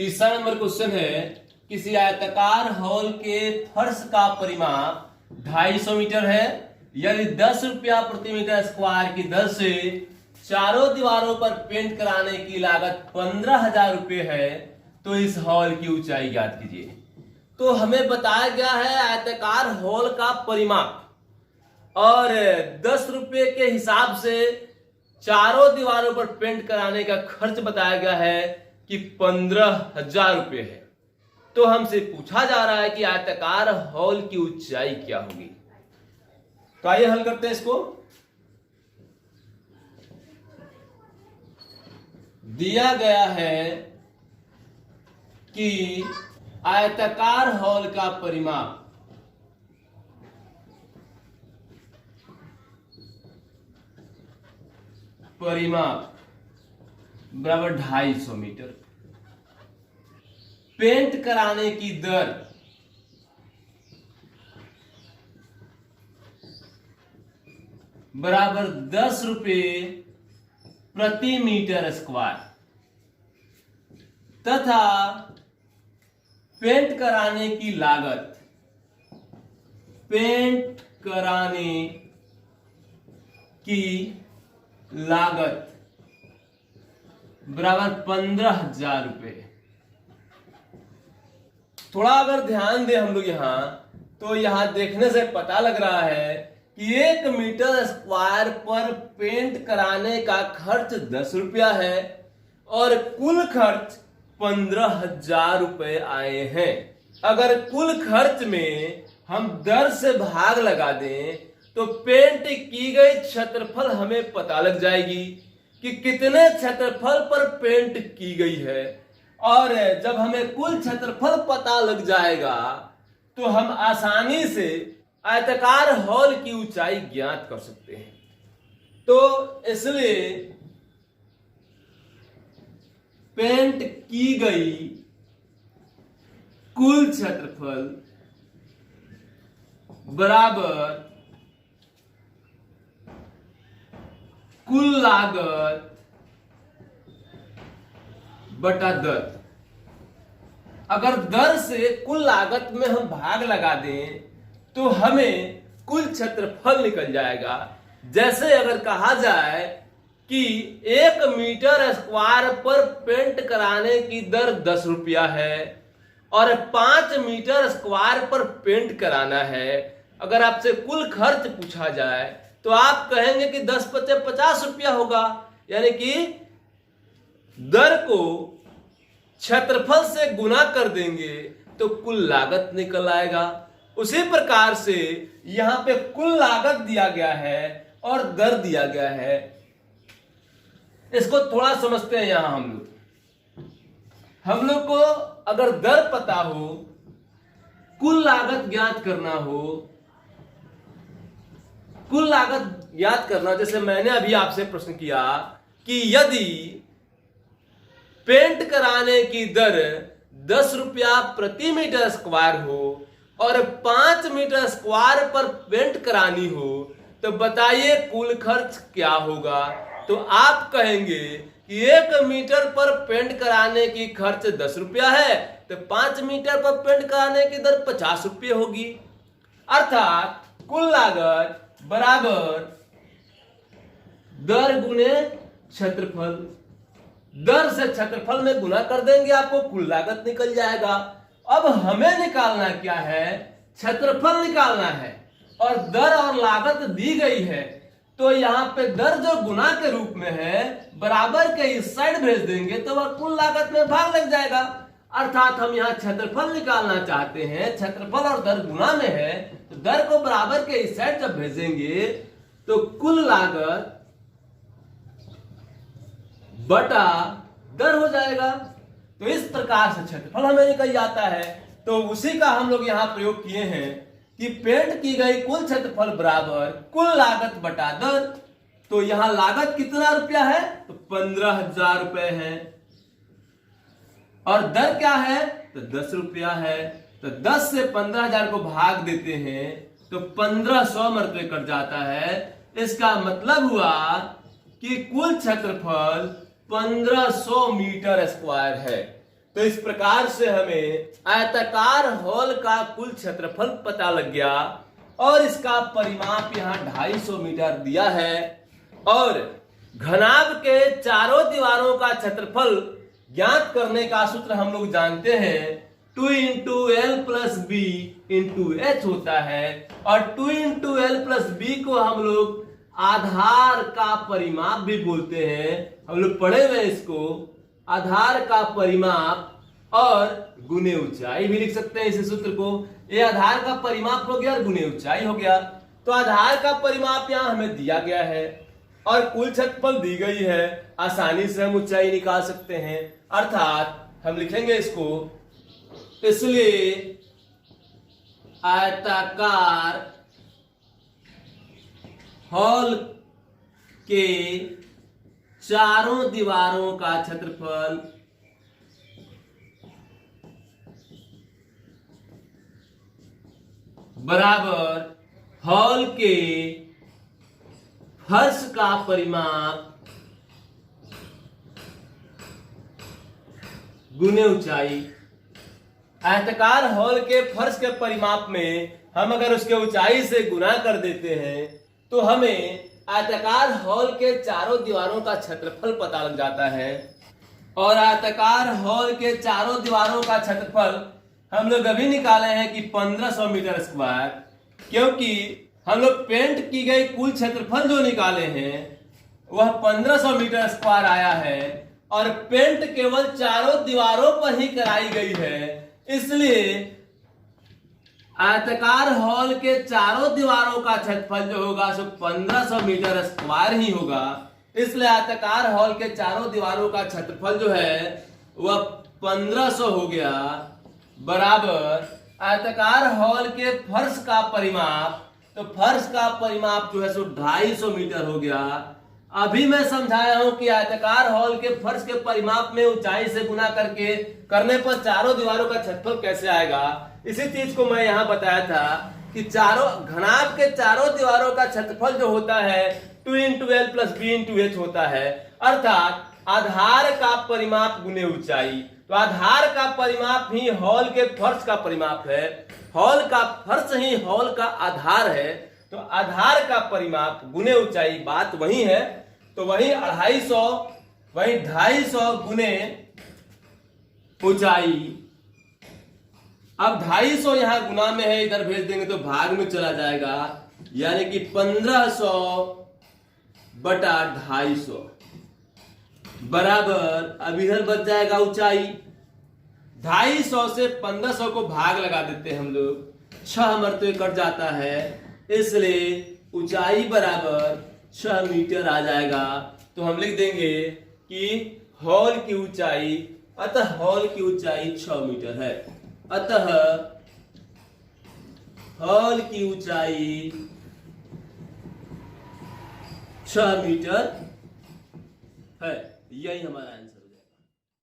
तीसरा number question है, किसी आयताकार हॉल के फर्श का परिमाप 250 मीटर है। यदि 10 रुपया प्रति मीटर स्क्वायर की दर से चारों दीवारों पर पेंट कराने की लागत 15,000 रुपये है, तो इस हॉल की ऊंचाई ज्ञात कीजिए। तो हमें बताया गया है आयताकार हॉल का परिमाप और 10 रुपये के हिसाब से चारों दीवारों पर पेंट कराने का खर्च बताया गया है कि 15,000 रुपये है। तो हमसे पूछा जा रहा है कि आयताकार हॉल की ऊंचाई क्या होगी। तो आइए हल करते हैं इसको। दिया गया है कि आयताकार हॉल का परिमाप बराबर 250 मीटर, पेंट कराने की दर बराबर 10 रुपये प्रति मीटर स्क्वायर तथा पेंट कराने की लागत बराबर 15,000 रुपये। थोड़ा अगर ध्यान दें हम लोग यहां, तो यहां देखने से पता लग रहा है कि 1 मीटर स्क्वायर पर पेंट कराने का खर्च 10 रुपया है और कुल खर्च 15,000 रुपये आए हैं। अगर कुल खर्च में हम दर से भाग लगा दें तो पेंट की गई क्षेत्रफल हमें पता लग जाएगी कि कितने क्षेत्रफल पर पेंट की गई है। और जब हमें कुल क्षेत्रफल पता लग जाएगा तो हम आसानी से आयताकार हॉल की ऊंचाई ज्ञात कर सकते हैं। तो इसलिए पेंट की गई कुल क्षेत्रफल बराबर कुल लागत बटा दर। अगर दर से कुल लागत में हम भाग लगा दें तो हमें कुल क्षेत्रफल निकल जाएगा। जैसे अगर कहा जाए कि 1 मीटर स्क्वायर पर पेंट कराने की दर 10 रुपया है और 5 मीटर स्क्वायर पर पेंट कराना है। अगर आपसे कुल खर्च पूछा जाए तो आप कहेंगे कि 10 पचे 50 रुपया होगा, यानी कि दर को क्षेत्रफल से गुना कर देंगे तो कुल लागत निकल आएगा। उसी प्रकार से यहां पे कुल लागत दिया गया है और दर दिया गया है। इसको थोड़ा समझते हैं। यहां हम लोग को अगर दर पता हो, कुल लागत ज्ञात करना हो, कुल लागत ज्ञात करना, जैसे मैंने अभी आपसे प्रश्न किया कि यदि पेंट कराने की दर 10 रुपया प्रति मीटर स्क्वायर हो और 5 मीटर स्क्वायर पर पेंट करानी हो तो बताइए कुल खर्च क्या होगा। तो आप कहेंगे कि 1 मीटर पर पेंट कराने की खर्च 10 रुपया है तो 5 मीटर पर पेंट कराने की दर 50 रुपये होगी। अर्थात कुल लागत बराबर दर गुने क्षेत्रफल। दर से क्षेत्रफल में गुना कर देंगे, आपको कुल लागत निकल जाएगा। अब हमें निकालना क्या है? क्षेत्रफल निकालना है और दर और लागत दी गई है। तो यहाँ पे दर जो गुना के रूप में है बराबर के इस साइड भेज देंगे तो वह कुल लागत में भाग लग जाएगा। अर्थात हम यहाँ क्षेत्रफल निकालना चाहते हैं, क्षेत्रफल और दर गुना में है तो दर को बराबर के इस साइड जब भेजेंगे तो कुल लागत बटा दर हो जाएगा। तो इस प्रकार से क्षेत्रफल हमें निकल जाता है। तो उसी का हम लोग यहाँ प्रयोग किए हैं कि पेंट की गई कुल क्षेत्रफल बराबर कुल लागत बटा दर। तो यहाँ लागत कितना रुपया है? तो 15,000 रुपए है और दर क्या है? तो 10 रुपया है। तो 10 से 15,000 को भाग देते हैं तो 1500 मरते कट जाता है। इसका मतलब हुआ कि कुल क्षेत्रफल 1500 मीटर स्क्वायर है। तो इस प्रकार से हमें आयताकार हॉल का कुल क्षेत्रफल पता लग गया और इसका परिमाप यहाँ 250 मीटर दिया है। और घनाभ के चारों दीवारों का क्षेत्रफल ज्ञात करने का सूत्र हम लोग जानते हैं 2 into L plus B into H होता है। और 2 इंटू एल प्लस बी को हम लोग आधार का परिमाप भी बोलते हैं। हम लोग पढ़े हुए इसको आधार का परिमाप और गुने ऊंचाई भी लिख सकते हैं इस सूत्र को। ये आधार का परिमाप हो गया और गुने ऊंचाई हो गया। तो आधार का परिमाप यहाँ हमें दिया गया है और कुल क्षेत्रफल दी गई है। आसानी से हम ऊंचाई निकाल सकते हैं, अर्थात हम लिखेंगे इसको, इसलिए आयताकार हॉल के चारों दीवारों का क्षेत्रफल बराबर हॉल के फर्श का परिमाप गुने ऊंचाई। आयताकार हॉल के फर्श के परिमाप में हम अगर उसके ऊंचाई से गुना कर देते हैं तो हमें आयताकार हॉल के चारों दीवारों का क्षेत्रफल पता लग जाता है। और आयताकार हॉल के चारों दीवारों का क्षेत्रफल हम लोग अभी निकाले हैं कि 1500 मीटर स्क्वायर, क्योंकि हम लोग पेंट की गई कुल क्षेत्रफल जो निकाले हैं वह 1500 मीटर स्क्वायर आया है और पेंट केवल चारों दीवारों पर ही कराई गई है। इसलिए आयताकार हॉल के चारों दीवारों का क्षेत्रफल जो होगा सो 1500 मीटर स्क्वायर ही होगा। इसलिए आयताकार हॉल के चारों दीवारों का क्षेत्रफल जो है वह 1500 हो गया बराबर आयताकार हॉल के फर्श का परिमाप। तो फर्श का परिमाप जो है सो 250 मीटर हो गया। अभी मैं समझाया हूं कि आयताकार हॉल के फर्श के परिमाप में ऊंचाई से गुना करने पर चारों दीवारों का क्षेत्रफल कैसे आएगा। इसी चीज को मैं यहां बताया था कि चारों घनाभ के चारों दीवारों का क्षेत्रफल जो होता है 2 into L plus B into H होता है, अर्थात आधार का परिमाप गुने ऊंचाई। तो आधार का परिमाप ही हॉल के फर्श का परिमाप है, हॉल का फर्श ही हॉल का आधार है। तो आधार का परिमाप गुने ऊंचाई, बात वही है। तो वही 250 वही 250 गुने ऊंचाई। अब 250 यहां गुना में है, इधर भेज देंगे तो भाग में चला जाएगा, यानी कि 1500 बटा 250 बराबर, अब इधर बच जाएगा ऊंचाई। 250 से 1500 को भाग लगा देते हैं हम लोग, 6 मरते कट जाता है, इसलिए ऊंचाई बराबर 6 मीटर आ जाएगा। तो हम लिख देंगे कि हॉल की ऊंचाई, अतः हॉल की ऊंचाई 6 मीटर है। अतः हॉल की ऊंचाई 6 मीटर है। यही हमारा आंसर।